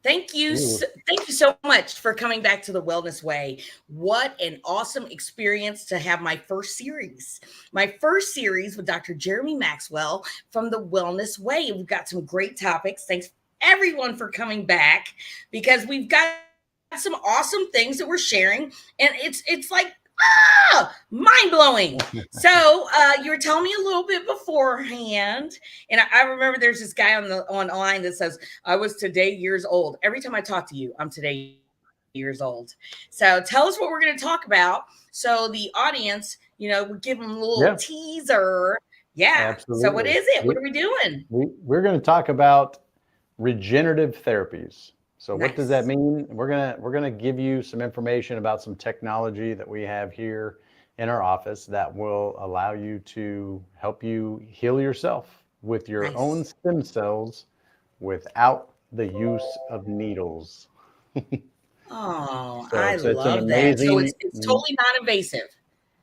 Thank you. Ooh, Thank you so much for coming back to the Wellness Way. What an awesome experience to have my first series. My first series with Dr. Jeremy Maxwell from the Wellness Way. We've got some great topics. Thanks everyone for coming back because we've got some awesome things that we're sharing and it's like mind blowing. So you were telling me a little bit beforehand, and I remember there's this guy online that says I was today years old. Every time I talk to you, I'm today years old. So tell us what we're going to talk about. So the audience, we give them a little yeah, teaser. Yeah. So what is absolutely. it? What are we We, doing? we're going to talk about regenerative therapies. So what does that Nice. mean? We're gonna give you some information about some technology that we have here in our office that will allow you to help you heal yourself with your own Nice. stem cells without the use of needles. Oh, I So it's an love that. So amazing. it's totally non-invasive.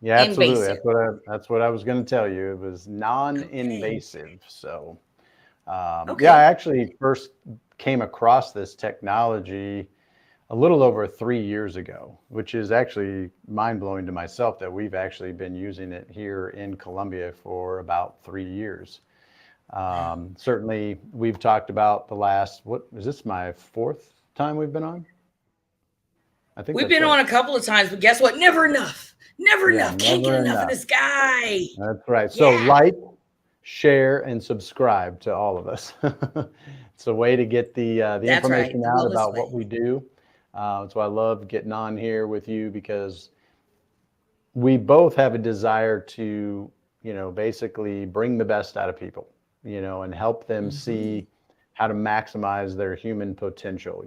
Yeah, absolutely. Invasive. That's what I was going to tell you. It was Okay. non-invasive. So yeah, I Okay. actually first came across this technology a little over 3 years ago, which is actually mind blowing to myself that we've actually been using it here in Colombia for about 3 years. Wow. Certainly, we've talked about the last, what is this, my fourth time we've been on? I think We've that's been right. on a couple of times, but guess what? Never enough. Never Yeah, enough. Can't get never enough of enough. this guy. That's right. So, Yeah, like, share, and subscribe to all of us. It's a way to get the that's right. information The out wellness about what way. we do. So I love getting on here with you because we both have a desire to, basically bring the best out of people, and help them Hmm. see how to maximize their human potential.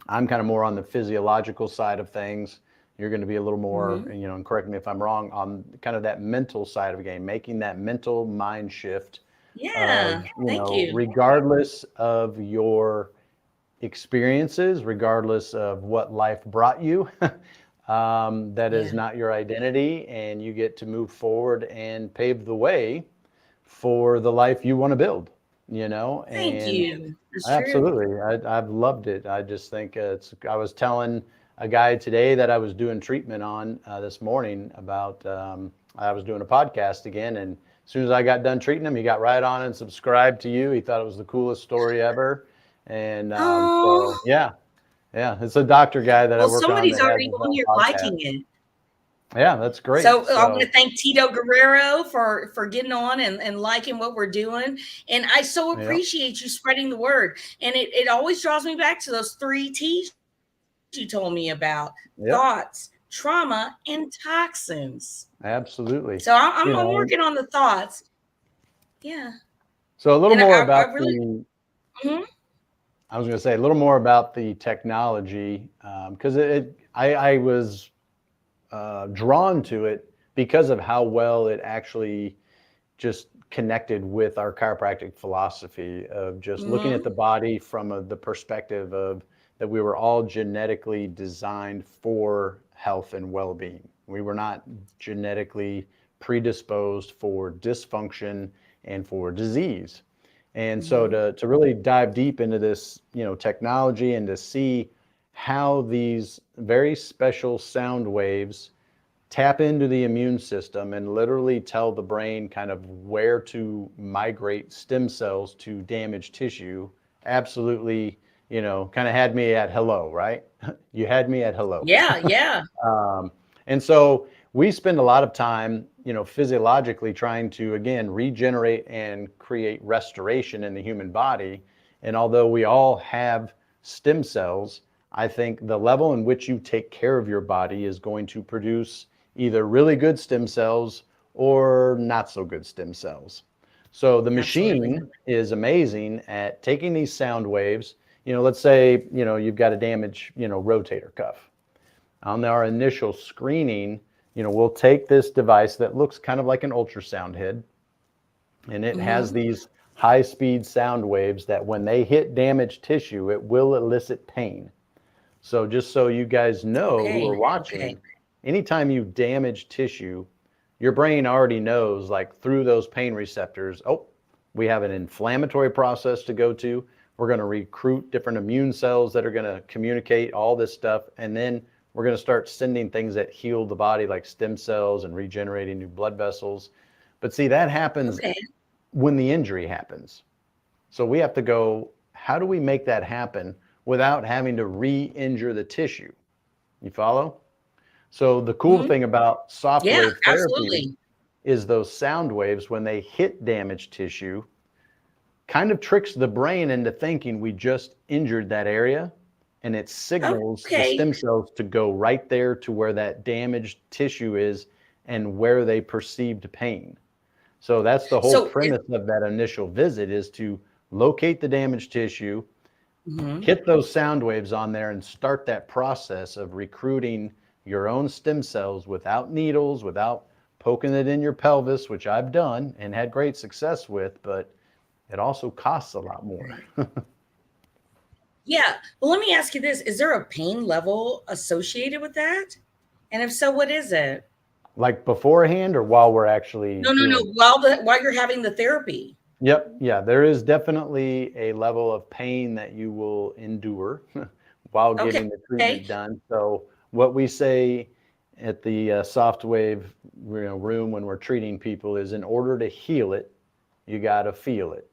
I'm kind of more on the physiological side of things. You're going to be a little more, Hmm. and correct me if I'm wrong, on kind of that mental side of the game, making that mental mind shift Yeah. of, Thank you. regardless of your experiences, regardless of what life brought you, that is Yeah. not your identity, and you get to move forward and pave the way for the life you want to build, Thank and you. It's true. absolutely. I've loved it. I just think I was telling a guy today that I was doing treatment on this morning about, I was doing a podcast again. And as soon as I got done treating him, he got right on and subscribed to you. He thought it was the coolest story ever. And Oh, so, yeah, yeah, it's a doctor guy that I well, work on somebody's that has already his on own here podcast. liking it. Yeah, that's great. So I want to So, thank Tito Guerrero for getting on and liking what we're doing. And I so yep, appreciate you spreading the word. And it always draws me back to those three T's you told me about: thoughts, yep, trauma, and toxins. So absolutely. I'm You working on know, the thoughts. Yeah. so a And little more I about really, the mhm. I was going to say a little more about the technology because I was drawn to it because of how well it actually just connected with our chiropractic philosophy of just looking at Mhm. the body from the perspective of that we were all genetically designed for health and well-being. We were not genetically predisposed for dysfunction and for disease. And so Mhm. to really dive deep into this, technology and to see how these very special sound waves tap into the immune system and literally tell the brain kind of where to migrate stem cells to damaged tissue, absolutely, kind of had me at hello, right? You had me at hello. Yeah, yeah. Um, and so we spend a lot of time, physiologically trying to, again, regenerate and create restoration in the human body. And although we all have stem cells, I think the level in which you take care of your body is going to produce either really good stem cells or not so good stem cells. So the Absolutely. machine is amazing at taking these sound waves. Let's say, you've got a damaged, rotator cuff. On our initial screening, we'll take this device that looks kind of like an ultrasound head, and it has Mhm. these high speed sound waves that when they hit damaged tissue, it will elicit pain. So just so you guys know who Okay. are Okay. watching, anytime you damage tissue, your brain already knows, like through those pain receptors, oh, we have an inflammatory process to go to. We're going to recruit different immune cells that are going to communicate all this stuff. And then we're going to start sending things that heal the body, like stem cells and regenerating new blood vessels. But see, that happens when the injury happens. So we have to go, how do we make that happen without having to re-injure the tissue? You follow? So the cool thing about soft wave therapy is those sound waves, when they hit damaged tissue, kind of tricks the brain into thinking we just injured that area, and it signals the stem cells to go right there to where that damaged tissue is and where they perceived pain. So that's the whole premise of that initial visit, is to locate the damaged tissue, hit those sound waves on there, and start that process of recruiting your own stem cells without needles, without poking it in your pelvis, which I've done and had great success with, but it also costs a lot more. Yeah. Well, let me ask you this. Is there a pain level associated with that? And if so, what is it? Like beforehand or while we're actually No. While you're having the therapy. Yep. Yeah. There is definitely a level of pain that you will endure while getting the treatment done. So what we say at the soft wave room when we're treating people is, in order to heal it, you got to feel it.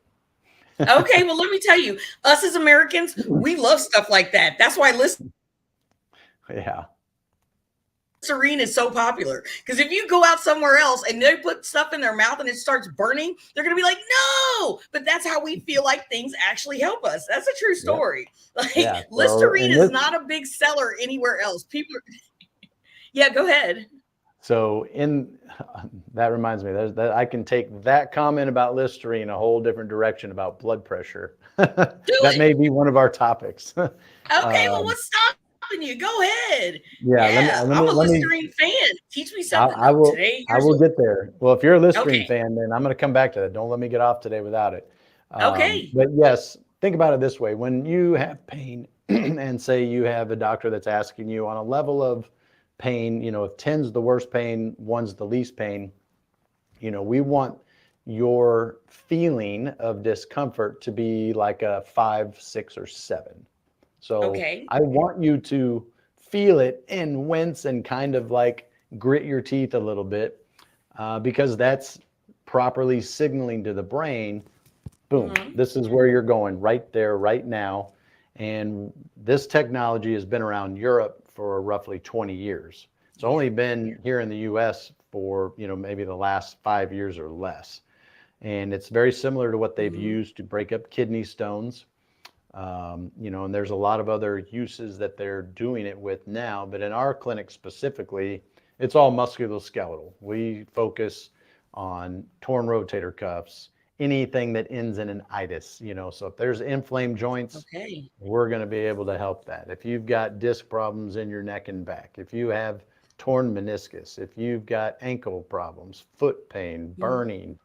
Okay, well, let me tell you, us as Americans, we love stuff like that. That's why Listerine is so popular. Because if you go out somewhere else and they put stuff in their mouth and it starts burning, they're going to be like, no. But that's how we feel like things actually help us. That's a true story. Listerine is not a big seller anywhere else. People yeah, go ahead. So that reminds me, that I can take that comment about Listerine a whole different direction about blood pressure. That may be one of our topics. Okay, well, what's stopping you? Go ahead. Yeah, I'm a Listerine fan. Teach me something I will today. Get there. Well, if you're a Listerine fan, then I'm going to come back to that. Don't let me get off today without it. But yes, think about it this way. When you have pain and say you have a doctor that's asking you on a level of pain, if 10's the worst pain, 1's the least pain, we want your feeling of discomfort to be like a 5, 6, or 7. So I want you to feel it and wince and kind of like grit your teeth a little bit, because that's properly signaling to the brain, boom, this is where you're going, right there, right now. And this technology has been around Europe for roughly 20 years. It's only been here in the US for, maybe the last 5 years or less. And it's very similar to what they've used to break up kidney stones. And there's a lot of other uses that they're doing it with now, but in our clinic specifically, it's all musculoskeletal. We focus on torn rotator cuffs, anything that ends in an itis, so if there's inflamed joints, we're going to be able to help that. If you've got disc problems in your neck and back, if you have torn meniscus, if you've got ankle problems, foot pain, burning,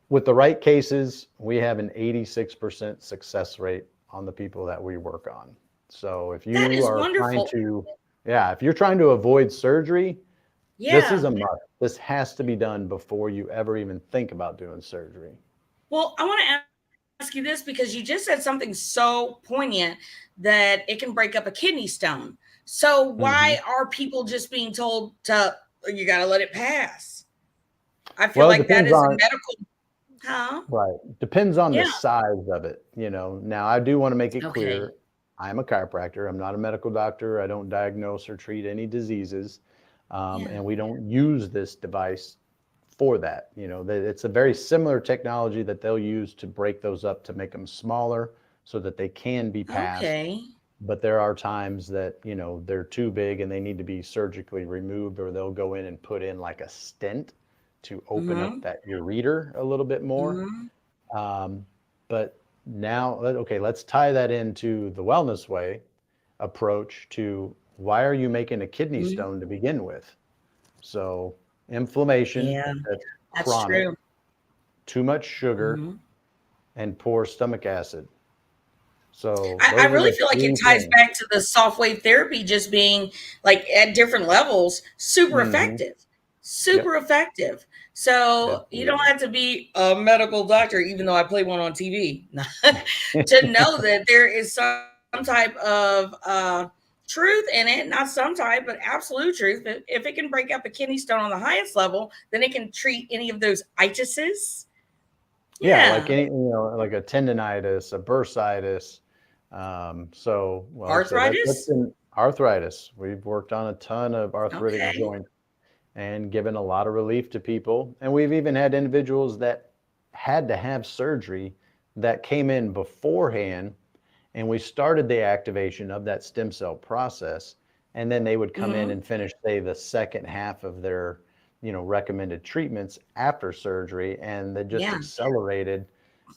with the right cases, we have an 86% success rate on the people that we work on. So if you are trying to, if you're trying to avoid surgery, this is a must. This has to be done before you ever even think about doing surgery. Well, I want to ask you this, because you just said something so poignant that it can break up a kidney stone. So why are people just being told you got to let it pass? I feel like that is a medical, Right. Depends on the size of it. Now I do want to make it clear. I'm a chiropractor. I'm not a medical doctor. I don't diagnose or treat any diseases. And we don't use this device for that. It's a very similar technology that they'll use to break those up to make them smaller so that they can be passed. But there are times that, they're too big and they need to be surgically removed, or they'll go in and put in like a stent to open up that ureter a little bit more. But now, let's tie that into the wellness way approach to, why are you making a kidney stone to begin with? So inflammation, that's chronic, true. Too much sugar, and poor stomach acid. So I really feel like it ties back to the soft wave therapy just being like at different levels, super effective. super Yep. effective. So you don't Absolutely. have to be a medical doctor, even though I play one on TV, to know that there is some type of truth in it. Not some type, but absolute truth. If it can break up a kidney stone on the highest level, then it can treat any of those itises. Yeah, like Yeah. any, like a tendonitis, a bursitis. So, well, like I said, that's Arthritis. been arthritis. We've worked on a ton of arthritic Okay. joints and given a lot of relief to people. And we've even had individuals that had to have surgery that came in beforehand, and we started the activation of that stem cell process. And then they would come in Hmm. and finish, say, the second half of their, recommended treatments after surgery, and that just Yeah. accelerated,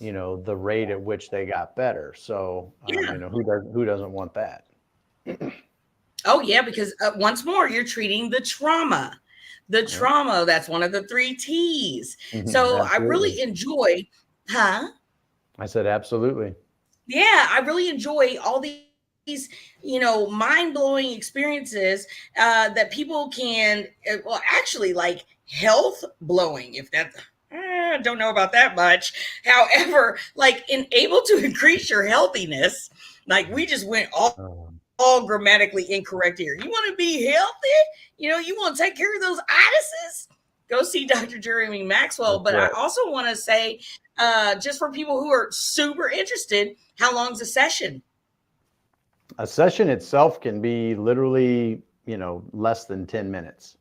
the rate at which they got better. So, Yeah. who doesn't want that? Oh, yeah, because once more, you're treating the trauma. The Yep. trauma, that's one of the three T's. So I Absolutely. really enjoy, huh? I said absolutely. Yeah, I really enjoy all these, mind blowing experiences that people can, well, actually, like health blowing, if that's, don't know about that much. However, like able to increase your healthiness, like we just went Um, all grammatically incorrect here. You want to be healthy? You want to take care of those itises? Go see Dr. Jeremy Maxwell. that's But I right. also want to say, just for people who are super interested, how long's a session? A session itself can be literally, less than 10 minutes.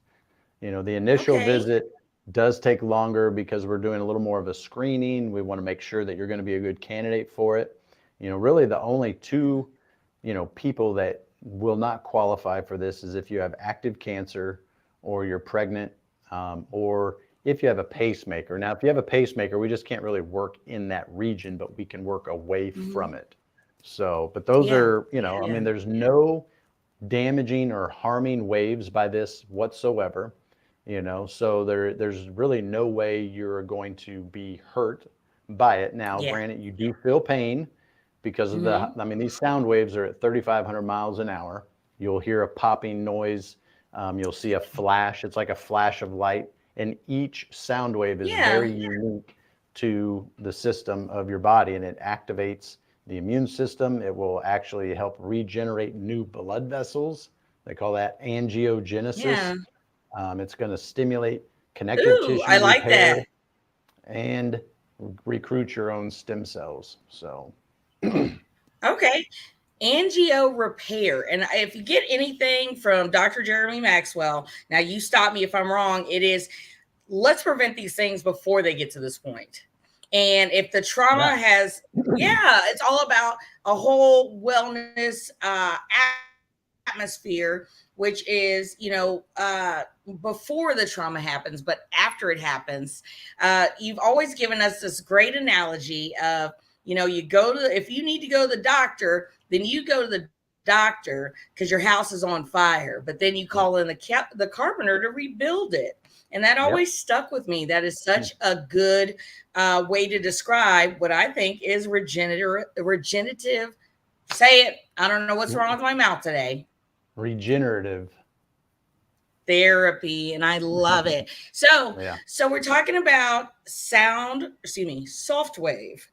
The initial Okay. visit does take longer because we're doing a little more of a screening. We want to make sure that you're going to be a good candidate for it. Really the only two, people that will not qualify for this is if you have active cancer or you're pregnant, or if you have a pacemaker. Now, if you have a pacemaker, we just can't really work in that region, but we can work away from Hmm. it. So, but those Yeah. are, I Yeah. mean, there's no damaging or harming waves by this whatsoever. So there's really no way you're going to be hurt by it. Now, Yeah. granted, you do feel pain because of Hmm. I mean, these sound waves are at 3,500 miles an hour. You'll hear a popping noise. You'll see a flash. It's like a flash of light, and each sound wave is Yeah. very unique to the system of your body, and it activates the immune system. It will actually help regenerate new blood vessels. They call that angiogenesis. Yeah. It's going to stimulate connective Ooh, I tissue like that. repair and recruit your own stem cells. So, Okay. Angio repair. And if you get anything from Dr. Jeremy Maxwell, now you stop me if I'm wrong, it is let's prevent these things before they get to this point. And if the yeah. trauma has, yeah, it's all about a whole wellness atmosphere, which is, before the trauma happens, but after it happens. You've always given us this great analogy of, you go to, if you need to go to the doctor, then you go to the doctor because your house is on fire, but then you Yep. call in the carpenter to rebuild it. And that Yep. always stuck with me. That is such a good way to describe what I think is regenerative. Say it. I don't know what's wrong with my mouth today. Regenerative. Therapy, and I love it. So, Yeah. so we're talking about soft wave,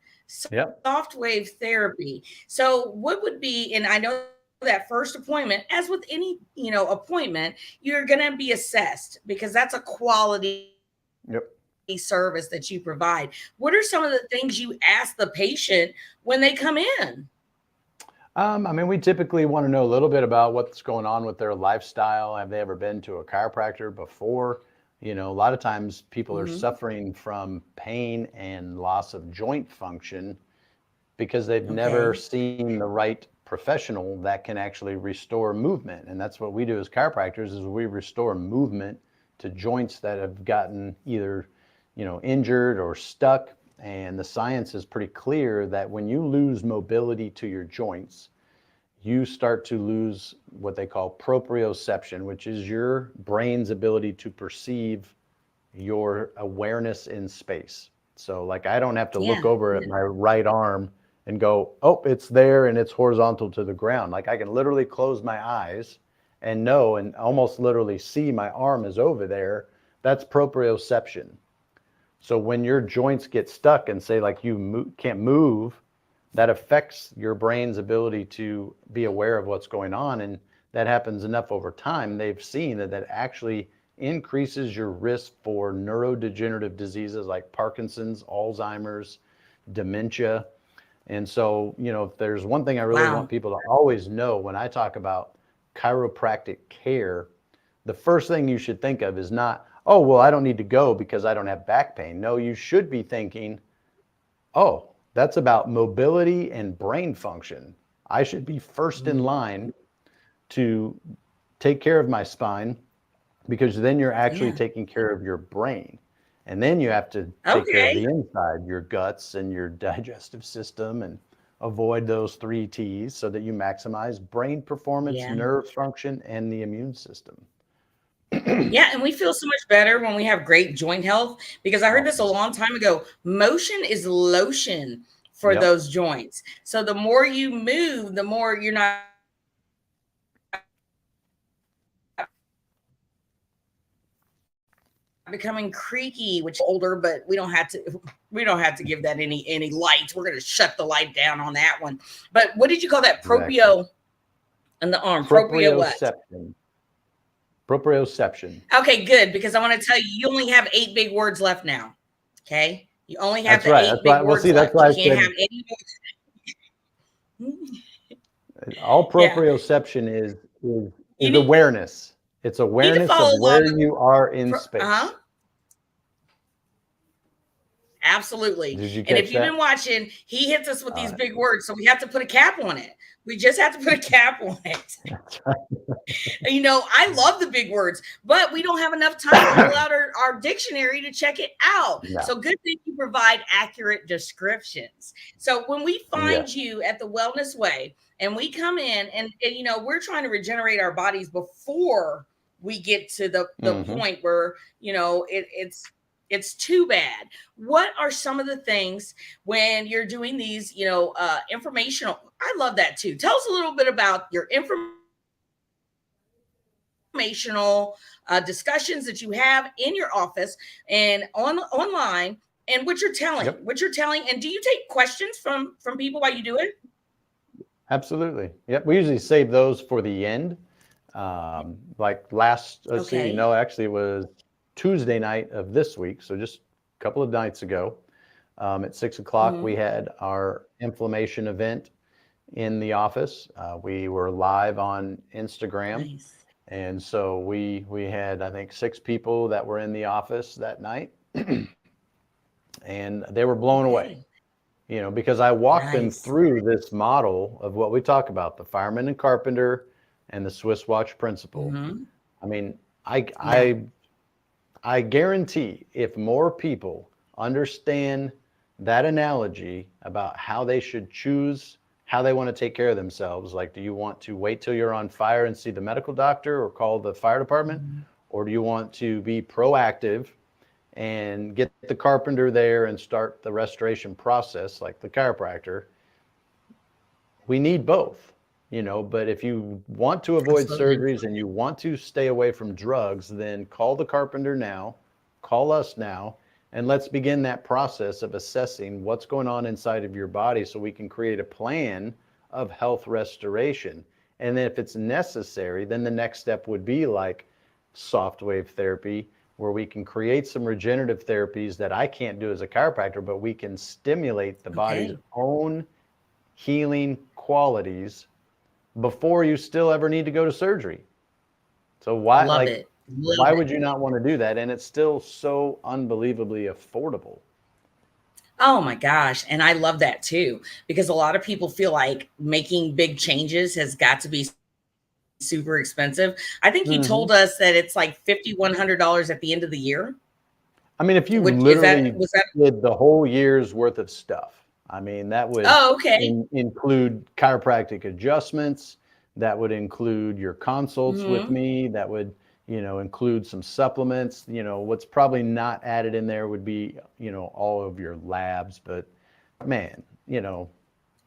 Yep. soft wave therapy. So, what would be, and I know that first appointment, as with any, appointment, you're going to be assessed because that's a quality Yep. service that you provide. What are some of the things you ask the patient when they come in? I mean, we typically want to know a little bit about what's going on with their lifestyle. Have they ever been to a chiropractor before? A lot of times people are Hmm. suffering from pain and loss of joint function because they've never Okay. seen the right professional that can actually restore movement. And that's what we do as chiropractors is we restore movement to joints that have gotten either, injured or stuck. And the science is pretty clear that when you lose mobility to your joints, you start to lose what they call proprioception, which is your brain's ability to perceive your awareness in space. So, like, I don't have to look Yeah. over at my right arm and go, oh, it's there and it's horizontal to the ground. Like, I can literally close my eyes and know and almost literally see my arm is over there, That's proprioception. So when your joints get stuck and say like you can't move, that affects your brain's ability to be aware of what's going on. And that happens enough over time. They've seen that that actually increases your risk for neurodegenerative diseases like Parkinson's, Alzheimer's, dementia. And so, if there's one thing I really want Wow. people to always know when I talk about chiropractic care, the first thing you should think of is not, oh, well, I don't need to go because I don't have back pain. No, you should be thinking, oh, that's about mobility and brain function. I should be first in Mm, line to take care of my spine because then you're actually yeah. taking care of your brain. And then you have to take care of Okay. the inside, your guts and your digestive system, and avoid those 3 T's so that you maximize brain performance, Yeah. nerve function, and the immune system. Yeah, and we feel so much better when we have great joint health because I heard this a Awesome. long time ago. Motion is lotion for Yep. those joints. So the more you move, the more you're not becoming creaky, which is older, but we don't have to give that any light. We're gonna shut the light down on that one. But what did you call that? Exactly. Proprio in the arm. Proprio what? Proprioception. Proprioception. Okay, good, because I want to tell you, you only have 8 big words left now. Okay. You only have That's the right. eight That's why. big Well, words see, that's left. You why I can't said have any more. all Yeah. proprioception is You is need awareness. It's to awareness of follow along. where you are in Uh-huh. space. Absolutely. Did you And catch if you've been that? watching, he hits us with these Uh, big words. So we have to put a cap on it. We just have to put a cap on it. that's right. I love the big words, but we don't have enough time to pull out our dictionary to check it out. No. So good that you provide accurate descriptions. So when we Yeah. find you at the Wellness Way and we come in and we're trying to regenerate our bodies before we get to the Hmm. point where, it's too bad. What are some of the things when you're doing these, informational? I love that too. Tell us a little bit about your informational discussions that you have in your office and online, and Yep. what you're telling. And do you take questions from people while you do it? Absolutely. Yep. We usually save those for the end. Like let's see, Okay. no, actually it was Tuesday night of this week. So just a couple of nights ago, at 6 o'clock, we Hmm. had our inflammation event in the office. We were live on Instagram. Nice. And so we had, I think, 6 people that were in the office that night, and they were blown away, Okay. because I walked them Nice. through this model of what we talk about, the fireman and carpenter and the Swiss watch principle. Hmm. I mean, I Yeah. I I guarantee if more people understand that analogy about how they should choose how they want to take care of themselves, like, do you want to wait till you're on fire and see the medical doctor or call the fire department? Mhm. Or do you want to be proactive and get the carpenter there and start the restoration process like the chiropractor? We need both, but if you want to avoid Absolutely. surgeries and you want to stay away from drugs, then call the carpenter now, call us now, and let's begin that process of assessing what's going on inside of your body so we can create a plan of health restoration. And then if it's necessary, then the next step would be like soft wave therapy, where we can create some regenerative therapies that I can't do as a chiropractor, but we can stimulate the body's Okay. own healing qualities before you still ever need to go to surgery. So Love it. Love why it. would you not want to do that? And it's still so unbelievably affordable. Oh my gosh. And I love that too, because a lot of people feel like making big changes has got to be super expensive. I think you Hmm. told us that it's like $5,100 at the end of the year. I mean, if you Which is that literally was that did the whole year's worth of stuff, I mean, that would Oh, okay. include chiropractic adjustments, that would include your consults with Mhm. me, that would, include some supplements. What's probably not added in there would be, all of your labs, but man, I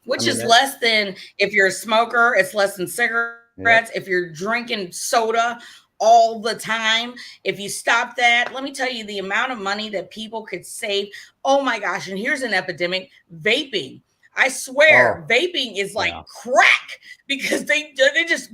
Which mean, is that, less than if you're a smoker, it's less than yep, cigarettes. If you're drinking soda all the time. If you stop that, let me tell you the amount of money that people could save. Oh my gosh. And here's an epidemic: vaping. I swear, Oh, vaping is like yeah. crack because they just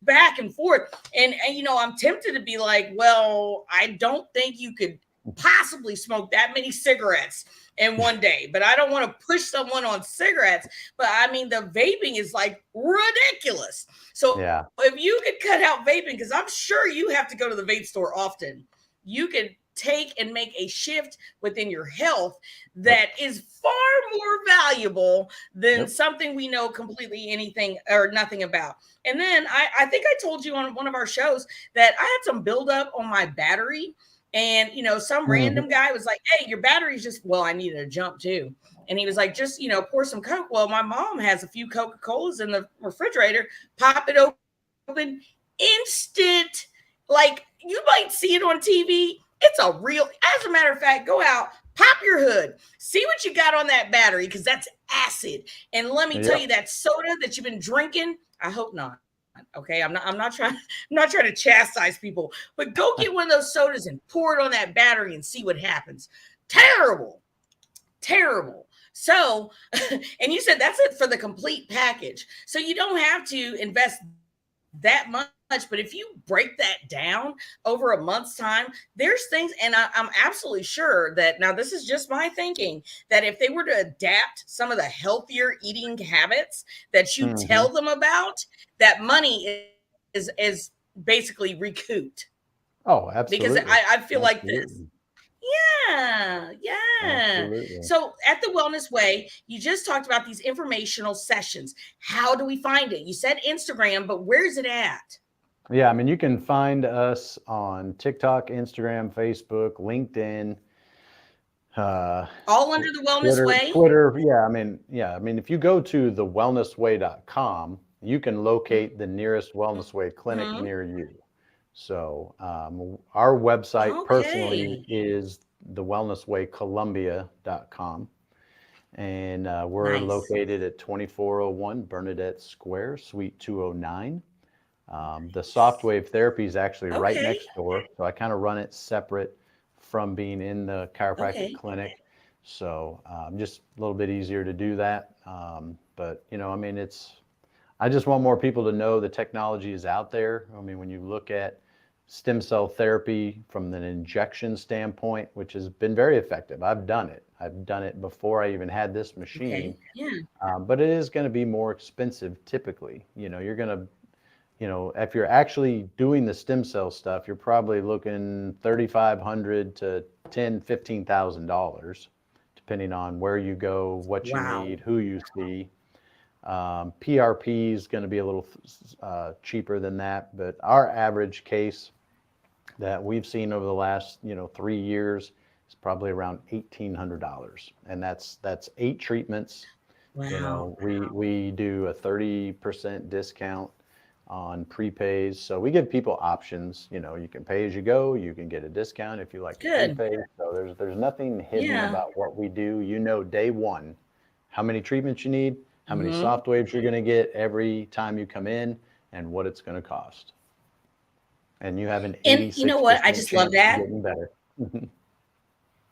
back and forth. And you know, I'm tempted to be like, well, I don't think you could possibly smoke that many cigarettes in one day, but I don't want to push someone on cigarettes. But I mean, the vaping is like ridiculous. So Yeah. if you could cut out vaping, because I'm sure you have to go to the vape store often, you could take and make a shift within your health Yep. that is far more valuable than Yep. something we know completely anything or nothing about. And then I think I told you on one of our shows that I had some buildup on my battery. And, you know, some random Mhm. guy was like, hey, your battery's just, well, I needed a jump too. And he was like, just, you know, pour some Coke. Well, my mom has a few Coca-Colas in the refrigerator. Pop it open, instant. Like, you might see it on TV. It's a real, as a matter of fact, go out, pop your hood, see what you got on that battery, because that's acid. And let me tell you, Yep. that soda that you've been drinking, I hope not. Okay, I'm not trying to chastise people, but go get one of those sodas and pour it on that battery and see what happens. Terrible, terrible. So, and you said that's it for the complete package. So you don't have to invest that much, but if you break that down over a month's time, there's things, and I'm absolutely sure that now this is just my thinking, that if they were to adapt some of the healthier eating habits that you Mhm. tell them about, that money is basically recouped. Oh, Because absolutely. I feel like this. Absolutely. Yeah, yeah. Absolutely. So at the Wellness Way, you just talked about these informational sessions. How do we find it? You said Instagram, but where's it at? Yeah, I mean, you can find us on TikTok, Instagram, Facebook, LinkedIn, uh, All under the Wellness Twitter. Way? Twitter. Yeah. I mean, if you go to thewellnessway.com, you can locate the nearest Wellness Way clinic Mhm. near you. So, our website personally Okay. is thewellnesswaycolumbia.com. And we're Nice. located at 2401 Bernadette Square, Suite 209. The soft wave therapy is actually right Okay. next door, so I kind of run it separate from being in the chiropractic Okay. clinic. So just a little bit easier to do that. But I mean, I just want more people to know the technology is out there. I mean, when you look at stem cell therapy from an injection standpoint, which has been very effective, I've done it. I've done it before I even had this machine, Okay. Yeah. but it is going to be more expensive typically. You're going to if you're actually doing the stem cell stuff, you're probably looking 3,500 to $15,000, depending on where you go, what you Wow. need, who you see. PRP is going to be a little cheaper than that, but our average case that we've seen over the last 3 years is probably around $1,800, and that's 8 treatments. Wow. We do a 30% discount on prepays. So we give people options. You can pay as you go, you can get a discount if you like to Good. prepay. So there's nothing hidden Yeah. about what we do. Day one, how many treatments you need, how many Hmm. soft waves you're going to get every time you come in, and what it's going to cost. And you have an And you know what? I 86% just love chance of that. getting better.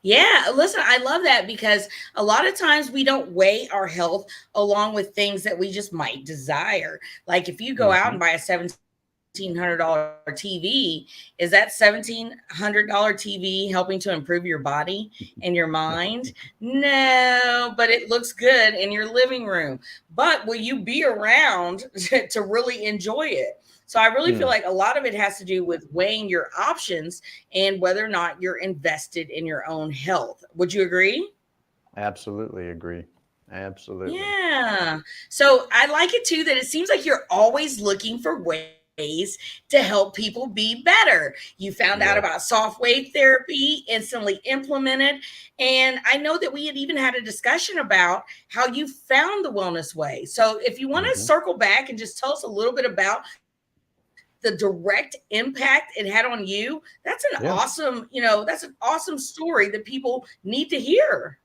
Yeah, listen, I love that because a lot of times we don't weigh our health along with things that we just might desire. Like if you go out Hmm. and buy a $1,700 TV, is that $1,700 TV helping to improve your body and your mind? No, but it looks good in your living room. But will you be around to really enjoy it? So I really feel Hmm. like a lot of it has to do with weighing your options and whether or not you're invested in your own health. Would you agree? Absolutely agree. Absolutely. Yeah. So I like it too that it seems like you're always looking for ways to help people be better. You found out Yes. about soft wave therapy, instantly implemented. And I know that we had even had a discussion about how you found the wellness way. So if you want to Hmm. circle back and just tell us a little bit about the direct impact it had on you, Yeah, that's an awesome story that people need to hear.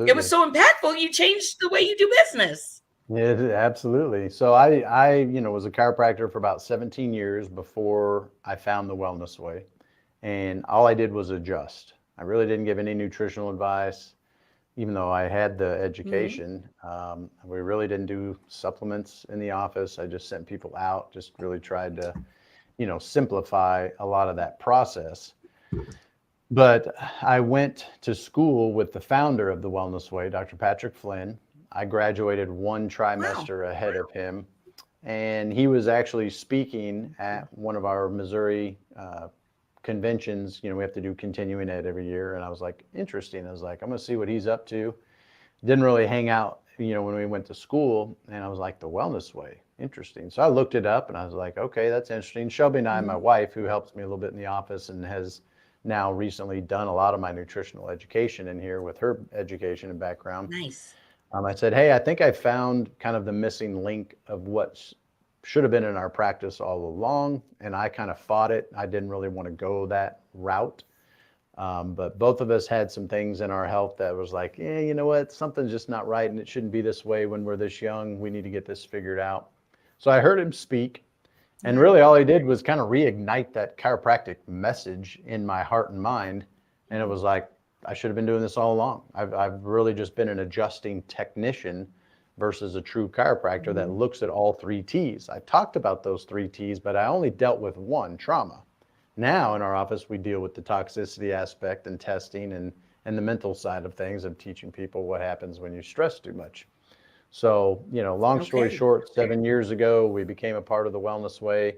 It was absolutely. so impactful, you changed the way you do business. Yeah, absolutely. So was a chiropractor for about 17 years before I found the wellness way. And all I did was adjust. I really didn't give any nutritional advice, even though I had the Mhm. education. We really didn't do supplements in the office. I just sent people out, just really tried to, simplify a lot of that process. But I went to school with the founder of the Wellness Way, Dr. Patrick Flynn. I graduated one Wow. trimester ahead of him, and he was actually speaking at one of our Missouri conventions. We have to do continuing ed every year, and I was like, interesting. I was like, I'm going to see what he's up to. Didn't really hang out, when we went to school, and I was like, the Wellness Way, interesting. So I looked it up, and I was like, okay, that's interesting. Shelby and I, my Mhm. wife, who helps me a little bit in the office and has now recently done a lot of my nutritional education in here with her education and background. Nice. I said, hey, I think I found kind of the missing link of what should have been in our practice all along. And I kind of fought it. I didn't really want to go that route. But both of us had some things in our health that was like, yeah, you know what? Something's just not right. And it shouldn't be this way when we're this young. We need to get this figured out. So I heard him speak. And Wow. really, all he did was kind of reignite that chiropractic message in my heart and mind. And it was like, I should have been doing this all along. I've really just been an adjusting technician versus a true chiropractor that Mhm. looks at all three T's. I talked about those three T's, but I only dealt with one, trauma. Now in our office, we deal with the toxicity aspect and testing and the mental side of things of teaching people what happens when you stress too much. So, long story Okay. short, 7 years ago, we became a part of the Wellness Way.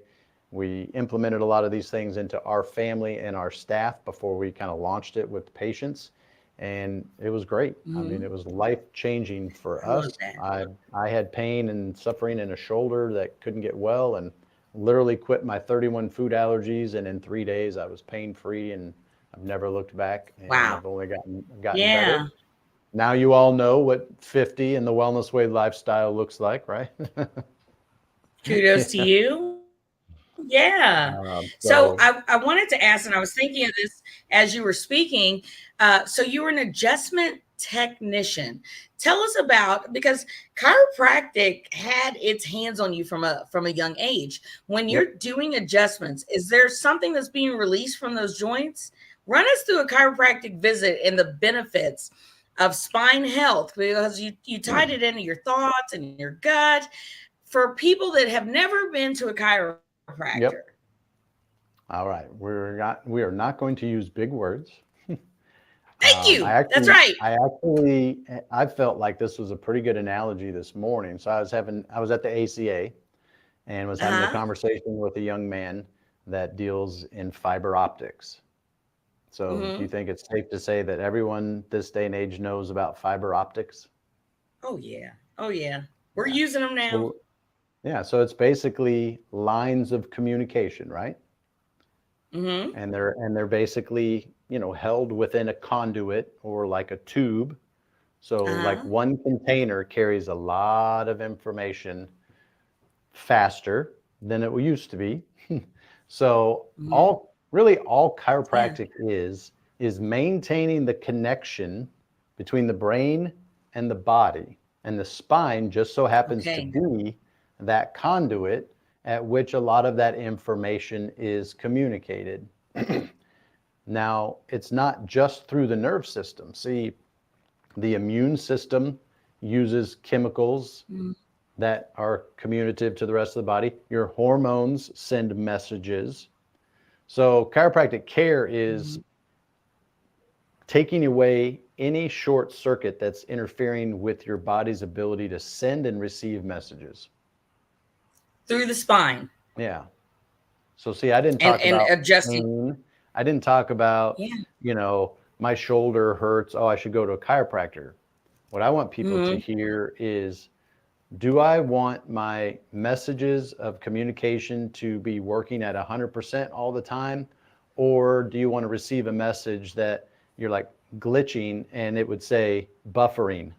We implemented a lot of these things into our family and our staff before we kind of launched it with patients. And it was great. I mean, Mhm. it was life changing for I love us. that. I had pain and suffering in a shoulder that couldn't get well, and literally quit my 31 food allergies. And in 3 days, I was pain free, and I've never looked back, and Wow. I've only gotten better. Yeah. Now you all know what 50 and the Wellness Way lifestyle looks like, right? Kudos to Yeah. you. Yeah. So So I wanted to ask, and I was thinking of this as you were speaking. So you were an adjustment technician. Tell us about, because chiropractic had its hands on you from a young age. When yep. you're doing adjustments, is there something that's being released from those joints? Run us through a chiropractic visit and the benefits of spine health, because you tied it into your thoughts and your gut for people that have never been to a chiropractor. Yep. All right. We are not going to use big words. Thank I you. That's actually, right. I actually, I felt like this was a pretty good analogy this morning. So I was at the ACA and was having a Uh-huh. conversation with a young man that deals in fiber optics. So do you Mhm. think it's safe to say that everyone this day and age knows about fiber optics? Oh, yeah. Oh, yeah. We're Yeah. using them now. So yeah, so it's basically lines of communication, right? Mhm. And they're basically, held within a conduit or like a tube. So like Uh-huh. one container carries a lot of information faster than it used to be. So Mhm. all Yeah. chiropractic is maintaining the connection between the brain and the body. And the spine just so happens to Okay. be that conduit at which a lot of that information is communicated. Now, it's not just through the nerve system. See, the immune system uses chemicals Mhm. that are communicative to the rest of the body. Your hormones send messages. So, chiropractic care is Mhm. taking away any short circuit that's interfering with your body's ability to send and receive messages. Through the spine Yeah. So, see, I didn't and talk about adjusting. pain. I didn't talk about, Yeah. my shoulder hurts. Oh, I should go to a chiropractor. What I want people to Mhm. hear is, do I want my messages of communication to be working at 100% all the time? Or do you want to receive a message that you're like glitching and it would say buffering?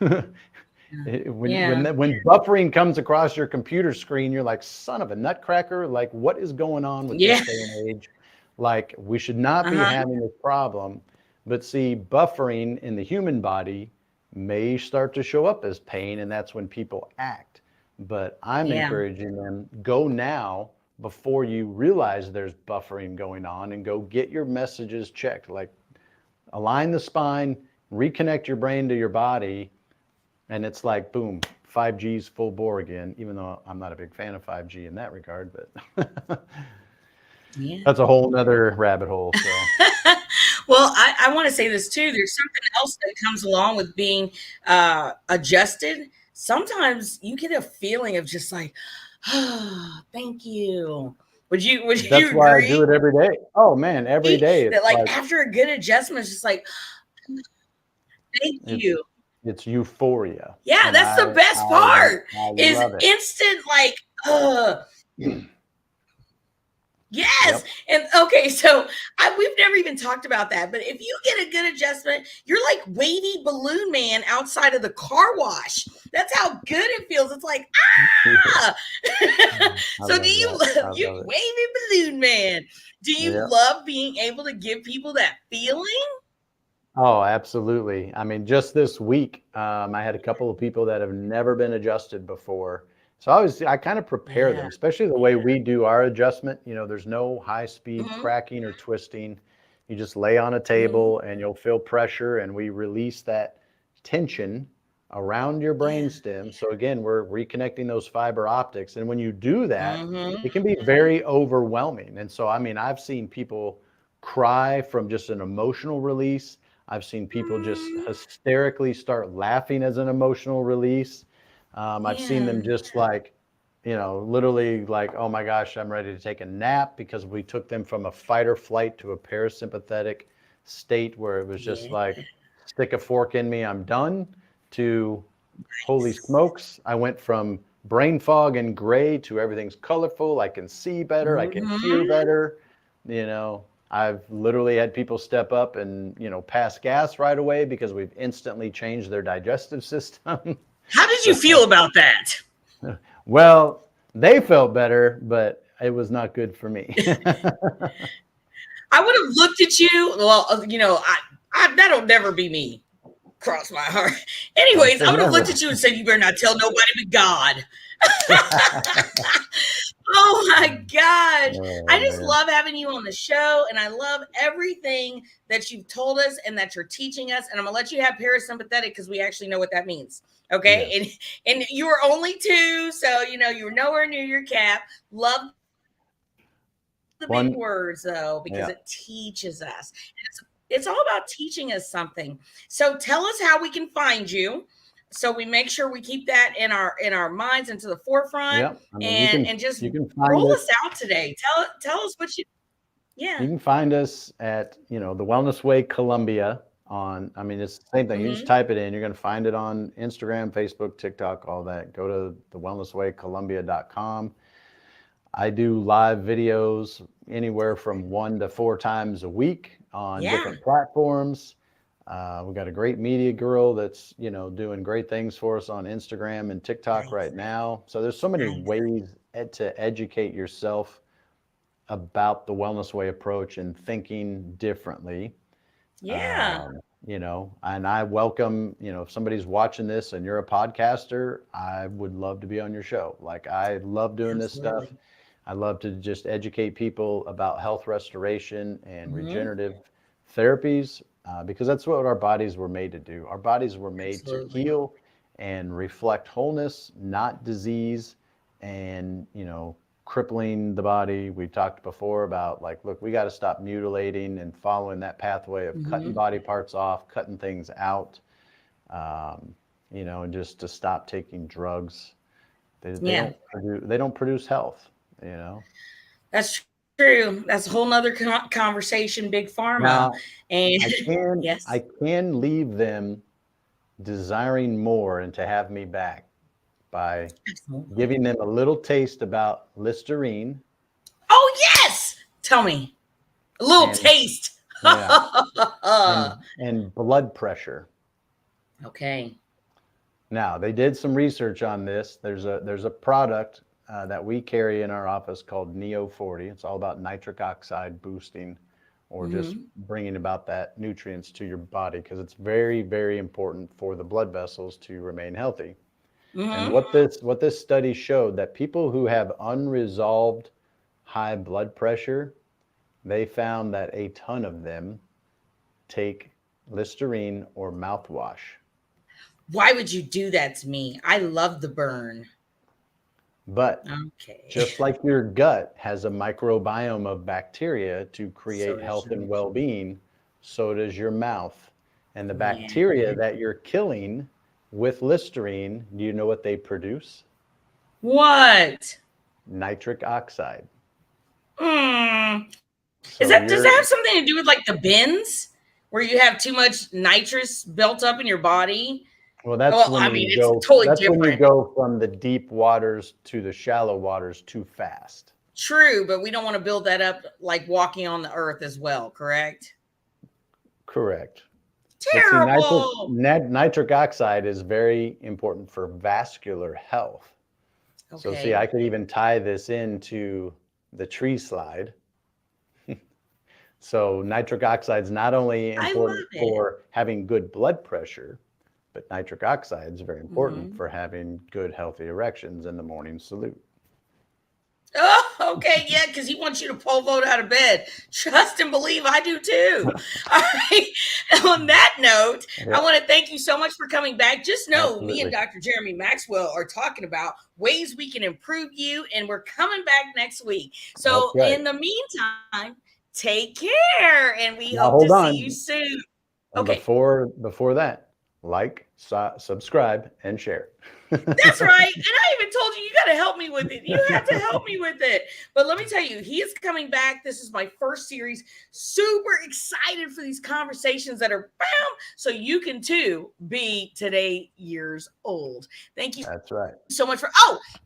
Yeah. When buffering comes across your computer screen, you're like, son of a nutcracker, like what is going on with this Yeah. day and age? Like we should not be Uh-huh. having this problem. But see, buffering in the human body may start to show up as pain, and that's when people act. But I'm Yeah. encouraging them, go now before you realize there's buffering going on, and go get your messages checked. Like, align the spine, reconnect your brain to your body, and it's like, boom, 5G's full bore again, even though I'm not a big fan of 5G in that regard, but Yeah. that's a whole nother rabbit hole. So Well, I want to say this too. There's something else that comes along with being adjusted. Sometimes you get a feeling of just like, oh, thank you. Would you that's why I do agree it every day. Oh man, every day. that It's like like, after a good adjustment, it's just like, thank it's you. it's euphoria, Yeah, and that's the best I part I is love it. instant like, yes. Yep. And okay, so we've never even talked about that, but if you get a good adjustment, you're like wavy balloon man outside of the car wash. That's how good it feels. It's like, ah. I So love do you that. love I you love it. wavy balloon man? Do you Yep. love being able to give people that feeling? Oh, absolutely. I mean, just this week, I had a couple of people that have never been adjusted before. So I kind of prepare them, Yeah. especially the way we do our adjustment. There's no high speed Hmm. cracking or twisting. You just lay on a Hmm. table and you'll feel pressure, and we release that tension around your Yeah. brainstem. So again, we're reconnecting those fiber optics. And when you do that, Hmm. it can be very overwhelming. And so, I mean, I've seen people cry from just an emotional release. I've seen people just hysterically start laughing as an emotional release. I've seen Yeah. them just like, literally like, oh my gosh, I'm ready to take a nap, because we took them from a fight or flight to a parasympathetic state where it was just Yeah. like, stick a fork in me, I'm done, to holy smokes, I went from brain fog and gray to everything's colorful. I can see better. I can hear Hmm. better. You know, I've literally had people step up and, pass gas right away because we've instantly changed their digestive system. How did you So, feel about that? well, they felt better, but it was not good for me. I would have looked at you. Well, that'll never be me. Cross my heart. Don't Anyways, say I would have looked never. at you and said, "You better not tell nobody but God." Oh my gosh. I Oh just man. love having you on the show, and I love everything that you've told us and that you're teaching us. And I'm gonna let you have parasympathetic because we actually know what that means. Okay. Yes. And you were only 2, so you were nowhere near your cap. Love the big One. words though, because Yeah. it teaches us. It's all about teaching us something. So tell us how we can find you. So we make sure we keep that in our minds and to the forefront, Yeah. I mean, and just you can find roll us. us out today. Tell us what you. Yeah. You can find us at, the Wellness Way Columbia on, I mean, it's the same thing. You just Mm-hmm. type it in. You're going to find it on Instagram, Facebook, TikTok, all that. Go to thewellnesswaycolumbia.com. I do live videos anywhere from 1 to 4 times a week on Yeah. different platforms. We've got a great media girl that's, doing great things for us on Instagram and TikTok Nice. right now. So there's so many Nice. ways to educate yourself about the wellness way approach and thinking differently. Yeah. And I welcome, if somebody's watching this and you're a podcaster, I would love to be on your show. Like, I love doing this stuff. Absolutely. I love to just educate people about health restoration and Mm-hmm. regenerative therapies, because that's what our bodies were made to do. Our bodies were made to Absolutely. heal and reflect wholeness, not disease, and, crippling the body. We talked before about, like, look, we got to stop mutilating and following that pathway of cutting Mm-hmm. body parts off, cutting things out, and just to stop taking drugs. Yeah. They don't produce health, you know. That's true. That's a whole nother conversation, big pharma. Now, And I can yes. I can leave them desiring more and to have me back by Absolutely. giving them a little taste about Listerine Oh, yes. Tell me. A little and taste. yeah, and blood pressure. Okay. Now, they did some research on this. There's a product that we carry in our office called Neo 40. It's all about nitric oxide boosting or just bringing about that nutrients to your body, because it's very, very important for the blood vessels to remain healthy. And what this study showed, that people who have unresolved high blood pressure, they found that a ton of them take Listerine or mouthwash. Why would you do that to me? I love the burn. But Okay. just like your gut has a microbiome of bacteria to create So health and does well-being, so does your mouth. And the yeah. bacteria that you're killing with Listerine, do you know what they produce? What? Nitric oxide. Does So that have something to do with like the bins where you have too much nitrous built up in your body? well, that's Well, when I you mean, it's go, totally that's when you different. go from the deep waters to the shallow waters too fast. True, but we don't want to build that up like walking on the earth as well, correct? Correct. But see, Terrible. nitric oxide is very important for vascular health. So see, Okay. I could even tie this into the tree slide. So nitric oxide is not only I love important it. for having good blood pressure, but nitric oxide is very important for having good, healthy erections in the morning salute. Oh, okay. Yeah, because he wants you to pole vote out of bed. Trust and believe I do too. All right. On that note, I want to thank you so much for coming back. Just know Absolutely. me and Dr. Jeremy Maxwell are talking about ways we can improve you, and we're coming back next week. So That's right. in the meantime, take care, and we Now, hope to hold see on. you soon. And Okay. before that, like, subscribe, and share. That's right. And I even told you, you got to help me with it. You have to help me with it. But let me tell you, he is coming back. This is my first series. Super excited for these conversations that are bam, so you can too be today years old. Thank you. That's right. So much for,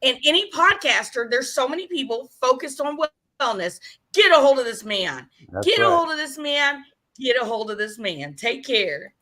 and any podcaster, there's so many people focused on wellness. Get a hold of this man. That's Get right. a hold of this man. Get a hold of this man. Take care.